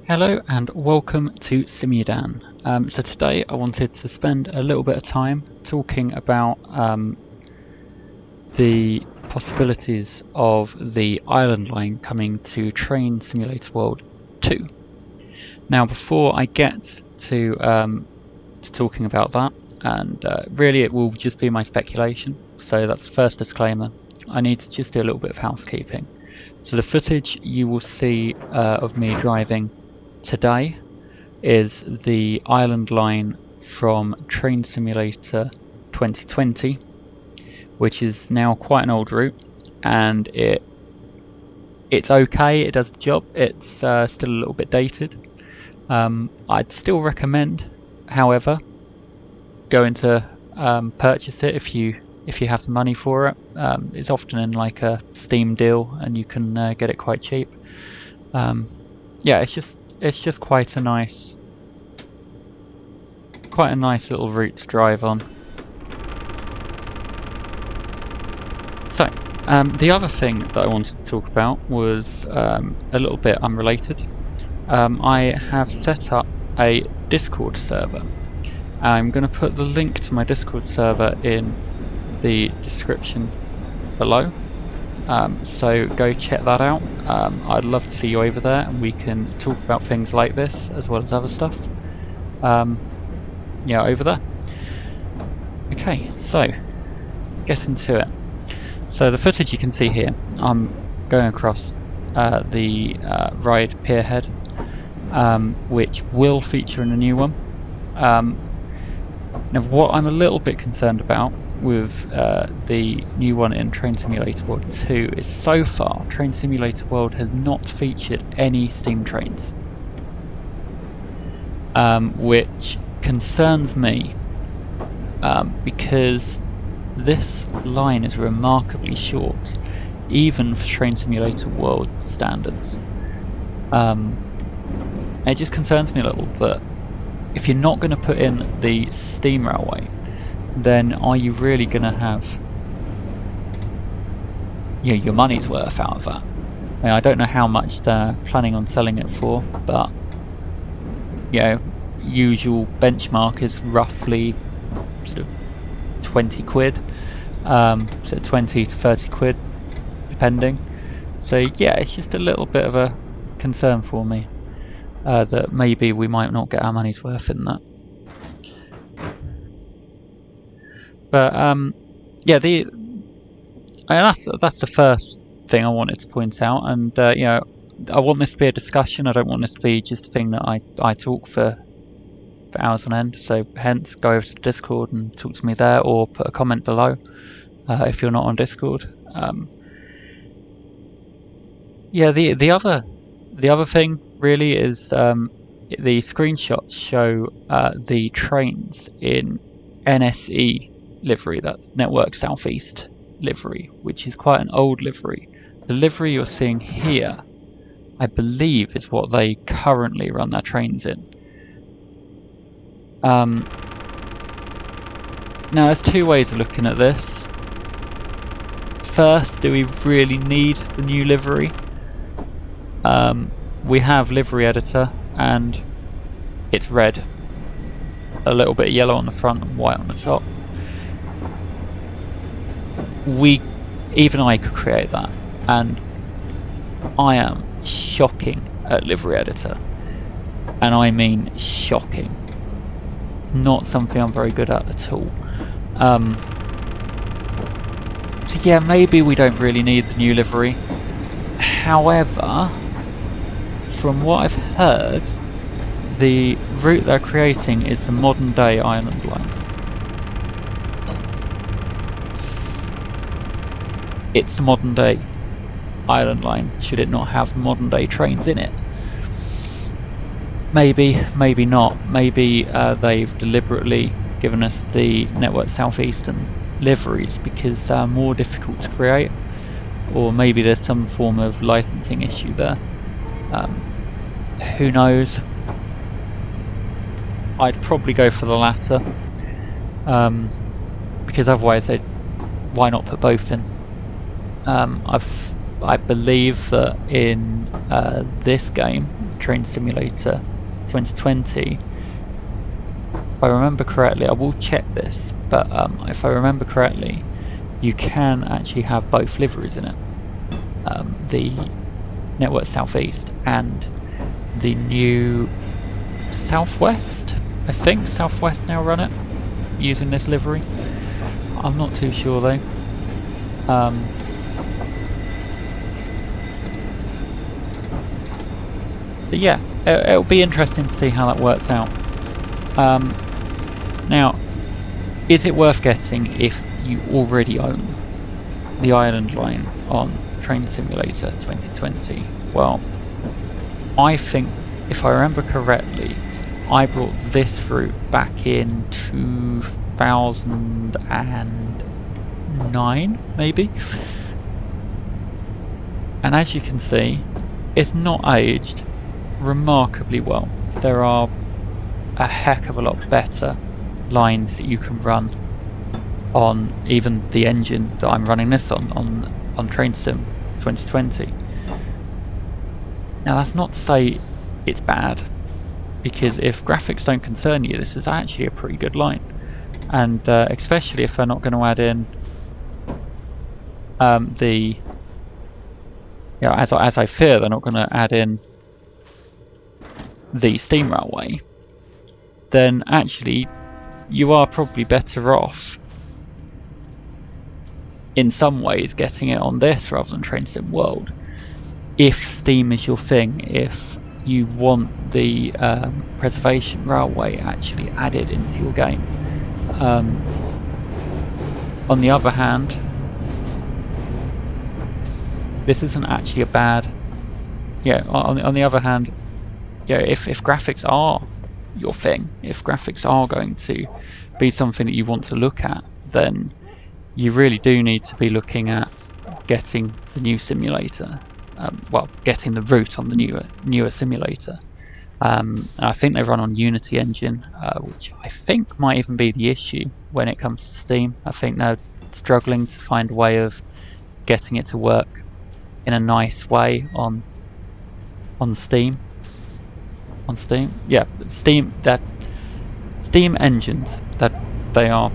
Hello and welcome to Simudan. So today I wanted to spend a little bit of time talking about the possibilities of the island line coming to Train Simulator World 2. Now before I get to talking about that, and really it will just be my speculation, so that's the first disclaimer. I need to just do a little bit of housekeeping. So the footage you will see of me driving today is the island line from Train Simulator 2020, which is now quite an old route, and it's okay, it does the job, it's still a little bit dated. I'd still recommend, however, going to purchase it if you have the money for it. It's often in like a Steam deal and you can get it quite cheap. Yeah, it's just quite a nice little route to drive on. So, the other thing that I wanted to talk about was a little bit unrelated. I have set up a Discord server. I'm going to put the link to my Discord server in the description below. So go check that out. I'd love to see you over there and we can talk about things like this as well as other stuff. Yeah, over there. Okay, so get into it. So the footage you can see here, I'm going across the Ride Pierhead, which will feature in a new one. Now what I'm a little bit concerned about with the new one in Train Simulator World 2 is so far Train Simulator World has not featured any steam trains, which concerns me because this line is remarkably short even for Train Simulator World standards. It just concerns me a little that if you're not going to put in the steam railway, then are you really going to have your money's worth out of that? I mean, I don't know how much they're planning on selling it for, but usual benchmark is roughly sort of 20 quid, so 20 to 30 quid depending. So yeah, it's just a little bit of a concern for me that maybe we might not get our money's worth in that. But yeah, that's the first thing I wanted to point out, and I want this to be a discussion. I don't want this to be just a thing that I talk for hours on end. So hence, go over to the Discord and talk to me there, or put a comment below if you're not on Discord. Yeah, the other thing really is the screenshots show the trains in NSE livery, that's Network Southeast livery, which is quite an old livery. The livery you're seeing here, I believe, is what they currently run their trains in. Now there's two ways of looking at this. First, do we really need the new livery? We have livery editor and it's red, a little bit yellow on the front and white on the top. Even I could create that, and I am shocking at livery editor, and I mean shocking. It's not something I'm very good at all. So yeah, maybe we don't really need the new livery. However, from what I've heard, the route they're creating is the modern day island line. It's the modern day island line, should it not have modern day trains in it? Maybe, maybe not. Maybe they've deliberately given us the Network Southeastern liveries because they're more difficult to create, or maybe there's some form of licensing issue there. Who knows? I'd probably go for the latter, because otherwise why not put both in? I believe that in this game, Train Simulator 2020, if I remember correctly, I will check this, but if I remember correctly, you can actually have both liveries in it. The Network Southeast and the new Southwest. I think Southwest now run it using this livery. I'm not too sure though. So yeah, it'll be interesting to see how that works out. Now, is it worth getting if you already own the Island Line on Train Simulator 2020? Well, I think, if I remember correctly, I brought this through back in 2009, maybe? And as you can see, it's not aged remarkably well. There are a heck of a lot better lines that you can run on even the engine that I'm running this on Train Sim 2020. Now that's not to say it's bad, because if graphics don't concern you, this is actually a pretty good line, and especially if they're not going to add in as I fear they're not going to add in the steam railway, then actually you are probably better off in some ways getting it on this rather than Train Sim World, if steam is your thing, if you want the preservation railway actually added into your game. On the other hand, this isn't actually a bad... on the other hand, if graphics are your thing, if graphics are going to be something that you want to look at, then you really do need to be looking at getting the new simulator. Getting the route on the newer simulator. And I think they run on Unity engine, which I think might even be the issue when it comes to Steam. I think they're struggling to find a way of getting it to work in a nice way on Steam. On Steam, yeah, Steam engines, that they are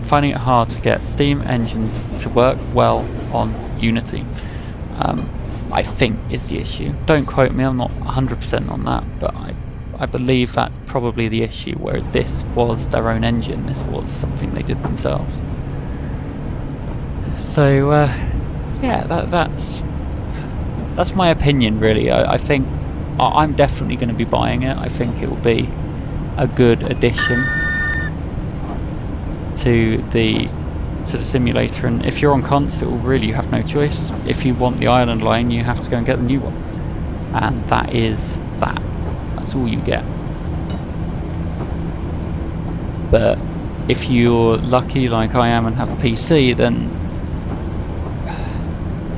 finding it hard to get Steam engines to work well on Unity. I think is the issue. Don't quote me, I'm not 100% on that, but I believe that's probably the issue, whereas this was their own engine, this was something they did themselves. So yeah, that's my opinion really. I think I'm definitely going to be buying it. I think it will be a good addition to the simulator, and if you're on console, really you have no choice. If you want the Island Line, you have to go and get the new one, and that's all you get. But if you're lucky like I am and have a PC, then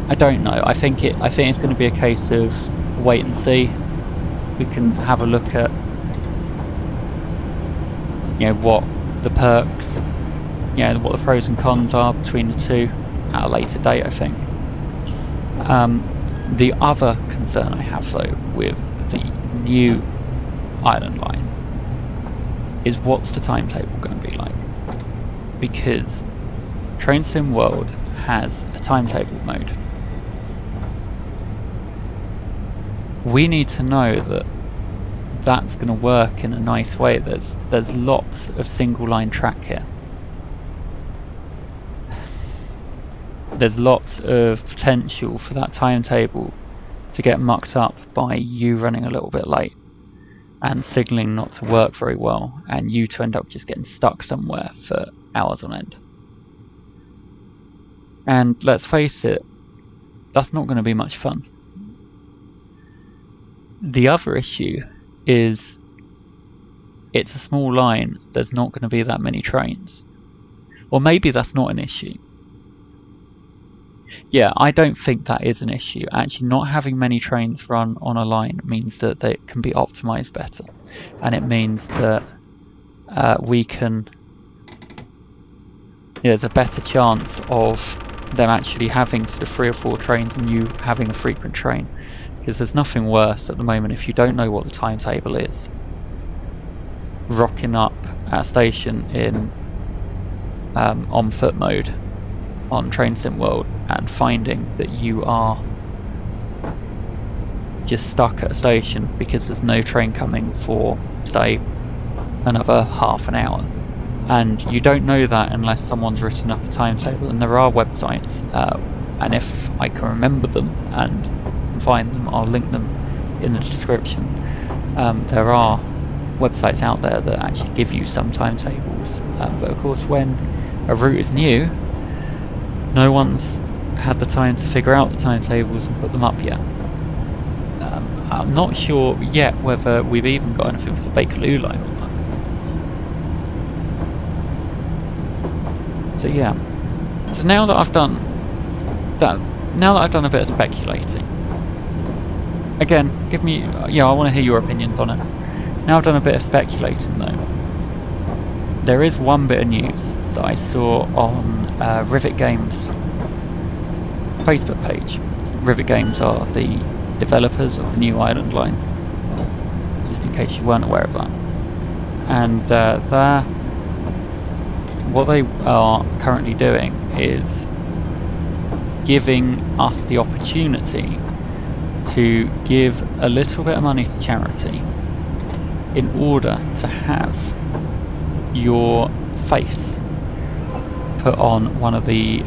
I don't know. I think it's going to be a case of wait and see. We can have a look at what the perks, what the pros and cons are between the two at a later date, I think. The other concern I have though with the new Island Line is what's the timetable going to be like, because Train Sim World has a timetable mode. We need to know that that's going to work in a nice way. There's lots of single line track here. There's lots of potential for that timetable to get mucked up by you running a little bit late and signalling not to work very well, and you to end up just getting stuck somewhere for hours on end. And let's face it, that's not going to be much fun. The other issue is it's a small line, there's not going to be that many trains. Or maybe that's not an issue. Yeah, I don't think that is an issue. Actually, not having many trains run on a line means that they can be optimized better. And it means that we can... there's a better chance of them actually having sort of 3 or 4 trains and you having a frequent train. Because there's nothing worse at the moment if you don't know what the timetable is. Rocking up at a station in on foot mode on Train Sim World and finding that you are just stuck at a station because there's no train coming for, say, another half an hour. And you don't know that unless someone's written up a timetable, and there are websites, and if I can remember them and find them, I'll link them in the description. There are websites out there that actually give you some timetables, but of course when a route is new, no one's had the time to figure out the timetables and put them up yet. I'm not sure yet whether we've even got anything for the Bakerloo line on that. So yeah, so now that I've done a bit of speculating, again, give me, I want to hear your opinions on it. Now I've done a bit of speculating though, there is one bit of news that I saw on Rivet Games Facebook page. Rivet Games are the developers of the new Island line, just in case you weren't aware of that. And what they are currently doing is giving us the opportunity to give a little bit of money to charity in order to have your face put on one of the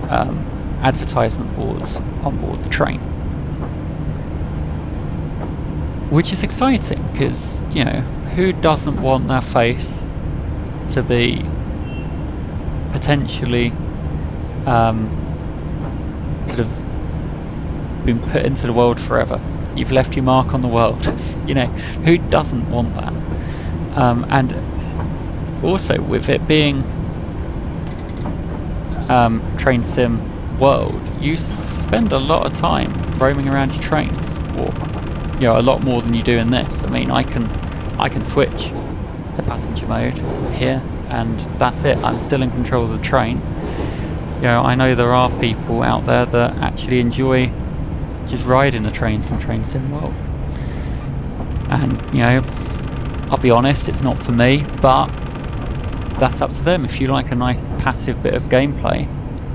advertisement boards on board the train. Which is exciting, because, you know, who doesn't want their face to be potentially sort of been put into the world forever? You've left your mark on the world. You know, who doesn't want that? And also, with it being Train Sim World, you spend a lot of time roaming around your trains, or a lot more than you do in this. I mean, I can switch to passenger mode here, and that's it. I'm still in control of the train. I know there are people out there that actually enjoy just riding the trains in Train Sim World, and I'll be honest, it's not for me, but that's up to them. If you like a nice passive bit of gameplay,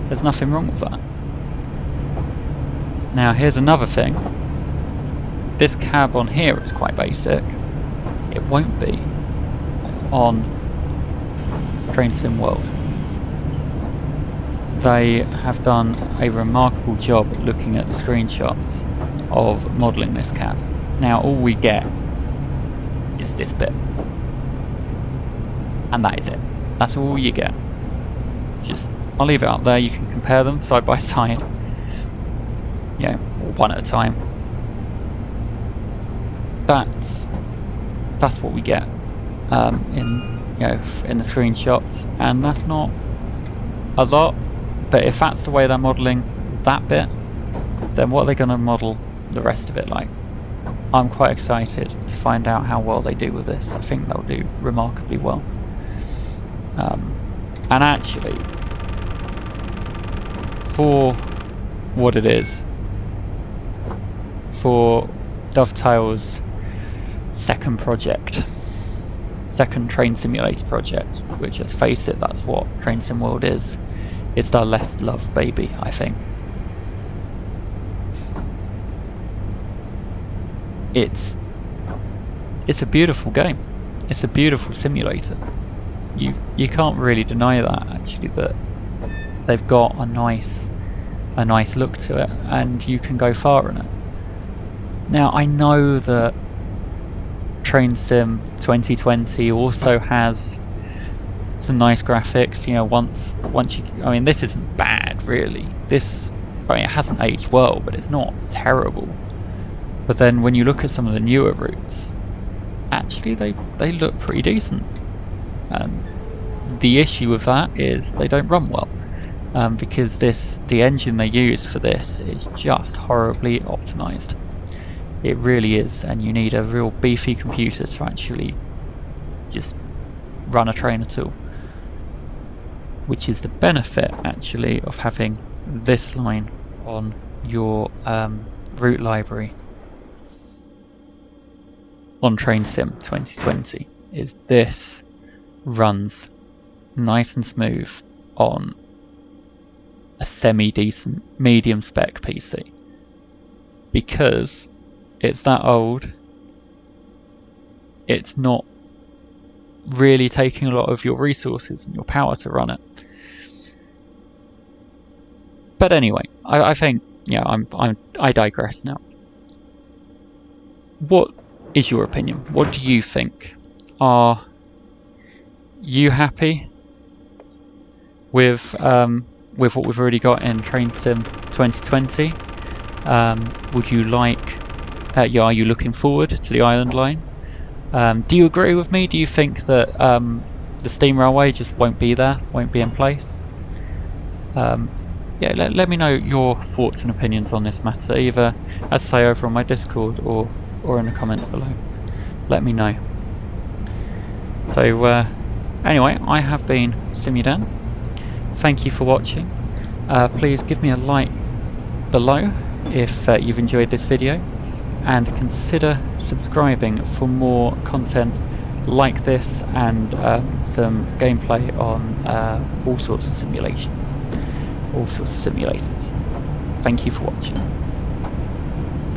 there's nothing wrong with that. Now here's another thing. This cab on here is quite basic. It won't be on Train Sim World. They have done a remarkable job looking at the screenshots of modelling this cab. Now all we get is this bit. And that is it. That's all you get. I'll leave it up there, you can compare them side by side. One at a time. That's what we get in the screenshots, and that's not a lot, but if that's the way they're modelling that bit, then what are they going to model the rest of it like? I'm quite excited to find out how well they do with this. I think they'll do remarkably well. And actually, for what it is, for Dovetail's second train simulator project, which, let's face it, that's what Train Sim World is. It's their less loved baby, I think. It's a beautiful game. It's a beautiful simulator. You can't really deny that, actually, that they've got a nice look to it, and you can go far in it. Now I know that Train Sim 2020 also has some nice graphics. Once you, I mean, this isn't bad really. It hasn't aged well, but it's not terrible. But then when you look at some of the newer routes, actually they look pretty decent. And the issue with that is they don't run well, because the engine they use for this is just horribly optimized. It really is, and you need a real beefy computer to actually just run a train at all. Which is the benefit, actually, of having this line on your route library. on Train Sim 2020 is this runs nice and smooth on a semi-decent medium spec PC. Because it's that old, it's not really taking a lot of your resources and your power to run it. But anyway, I think, yeah, I digress now. What is your opinion? What do you think? Are you happy with what we've already got in Train Sim 2020? Would you like? Yeah, are you looking forward to the Island Line? Do you agree with me? Do you think that the steam railway just won't be there, won't be in place? Yeah, let me know your thoughts and opinions on this matter, either as I say over on my Discord or in the comments below. Let me know. So anyway, I have been Simudan. Thank you for watching. Please give me a like below if you've enjoyed this video, and consider subscribing for more content like this and some gameplay on all sorts of simulations, all sorts of simulators. Thank you for watching.